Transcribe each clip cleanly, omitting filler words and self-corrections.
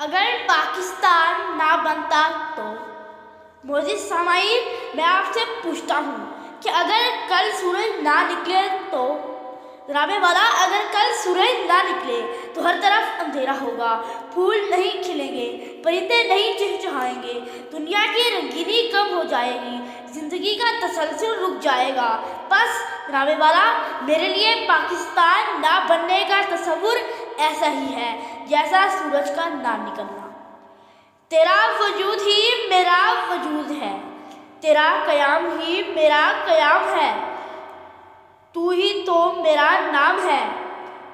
اگر پاکستان نہ بنتا تو معزز سامعین، میں آپ سے پوچھتا ہوں کہ اگر کل سورج نہ نکلے تو جناب والا، اگر کل سورج نہ نکلے تو ہر طرف اندھیرا ہوگا، پھول نہیں کھلیں گے، پرندے نہیں چہچہائیں گے، دنیا کی رنگینی کم ہو جائے گی، زندگی کا تسلسل رک جائے گا۔ بس جناب والا، میرے لیے پاکستان نہ بننے کا تصور ایسا ہی ہے جیسا سورج کا نہ نکلنا۔ تیرا وجود ہی میرا وجود ہے، تیرا قیام ہی میرا قیام ہے، تو ہی تو میرا نام ہے،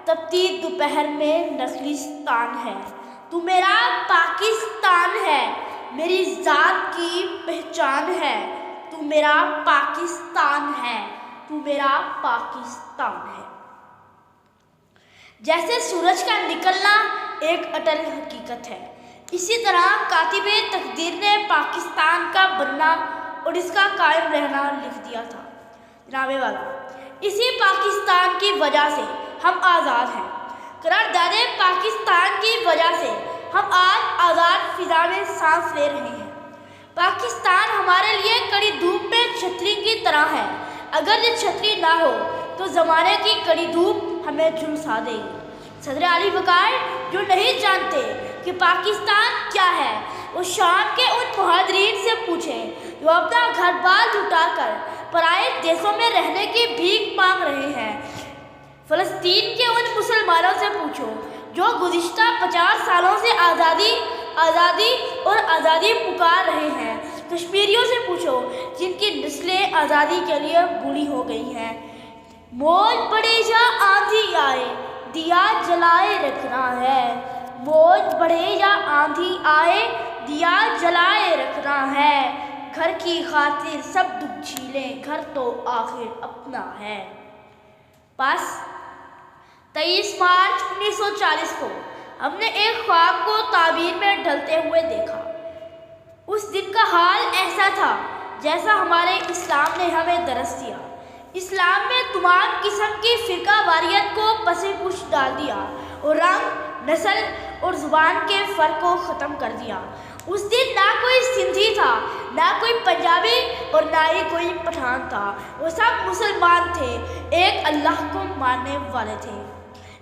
تپتی دوپہر میں نخلستان ہے، تو میرا پاکستان ہے، میری ذات کی پہچان ہے، تو میرا پاکستان ہے، تو میرا پاکستان ہے۔ جیسے سورج کا نکلنا ایک اٹل حقیقت ہے، اسی طرح کاتب تقدیر نے پاکستان کا بننا اور اس کا قائم رہنا لکھ دیا تھا۔ جناب والا، اسی پاکستان کی وجہ سے ہم آزاد ہیں، قرارداد پاکستان کی وجہ سے ہم آج آزاد فضا میں سانس لے رہے ہیں۔ پاکستان ہمارے لیے کڑی دھوپ میں چھتری کی طرح ہے، اگر یہ چھتری نہ ہو تو زمانے کی کڑی دھوپ ہمیں جھلسا دے گی۔ صدر علی وقار جو نہیں جانتے کہ پاکستان کیا ہے، وہ شام کے ان مہاجرین سے پوچھیں جو اپنا گھر بار لٹا کر پرائے دیسوں میں رہنے کی بھیک مانگ رہے ہیں۔ فلسطین کے ان مسلمانوں سے پوچھو جو گزشتہ 50 سالوں سے آزادی آزادی اور آزادی پکار رہے ہیں۔ کشمیریوں سے پوچھو جن کی نسلیں آزادی کے لیے بوڑھی ہو گئی ہیں۔ موج بڑھے یا آندھی آئے، دیا جلائے رکھنا ہے، موج بڑھے یا آندھی آئے، دیا جلائے رکھنا ہے، گھر کی خاطر سب دکھ جھیلیں، گھر تو آخر اپنا ہے۔ بس 23 مارچ 1940 کو ہم نے ایک خواب کو تعبیر میں ڈھلتے ہوئے دیکھا۔ اس دن کا حال ایسا تھا جیسا ہمارے اسلام نے ہمیں درس دیا۔ اسلام میں تمام قسم کی فرقہ واریت کو پس پش ڈال دیا اور رنگ، نسل اور زبان کے فرق کو ختم کر دیا۔ اس دن نہ کوئی سندھی تھا، نہ کوئی پنجابی اور نہ ہی کوئی پٹھان تھا، وہ سب مسلمان تھے، ایک اللہ کو ماننے والے تھے۔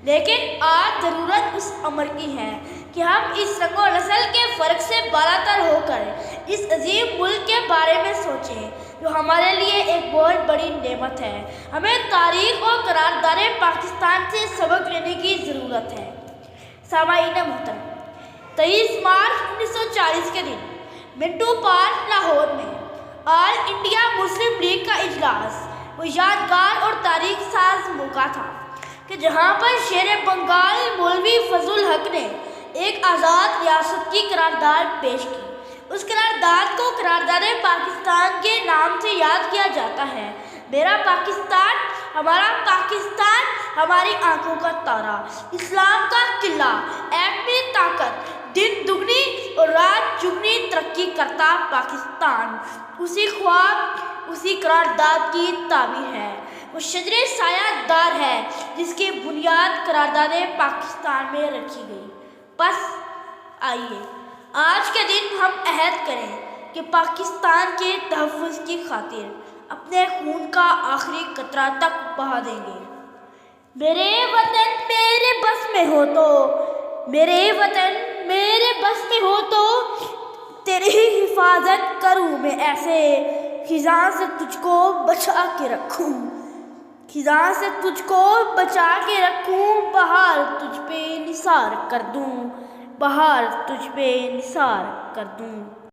لیکن آج ضرورت اس امر کی ہے کہ ہم اس رنگ و نسل کے فرق سے بالاتر ہو کر اس عظیم ملک کے بارے میں سوچیں جو ہمارے لیے ایک بہت بڑی نعمت ہے۔ ہمیں تاریخ اور قرارداد پاکستان سے سبق لینے کی ضرورت ہے۔ سامعین محترم، 23 مارچ 1940 کے دن منٹو پارک لاہور میں آل انڈیا مسلم لیگ کا اجلاس وہ یادگار اور تاریخ ساز موقع تھا کہ جہاں پر شیر بنگال مولوی فضل الحق نے ایک آزاد ریاست کی قرارداد پیش کی۔ اس قرارداد کو قرارداد پاکستان کے نام سے یاد کیا جاتا ہے۔ میرا پاکستان، ہمارا پاکستان، ہماری آنکھوں کا تارا، اسلام کا قلعہ، ایٹمی طاقت، دن دگنی اور رات چگنی ترقی کرتا پاکستان، اسی خواب، اسی قرارداد کی تعبیر ہے۔ وہ شجر سایہ دار ہے جس کی بنیاد قرارداد پاکستان میں رکھی گئی۔ بس آئیے آج کے دن ہم عہد کریں کہ پاکستان کے تحفظ کی خاطر اپنے خون کا آخری قطرہ تک بہا دیں گے۔ میرے وطن میرے بس میں ہو تو، میرے وطن میرے بس میں ہو تو، تیری ہی حفاظت کروں میں ایسے، خزاں سے تجھ کو بچا کے رکھوں، خزاں سے تجھ کو بچا کے رکھوں، بہار تجھ پہ نثار کر دوں، بہار تجھ پہ نثار کر دوں۔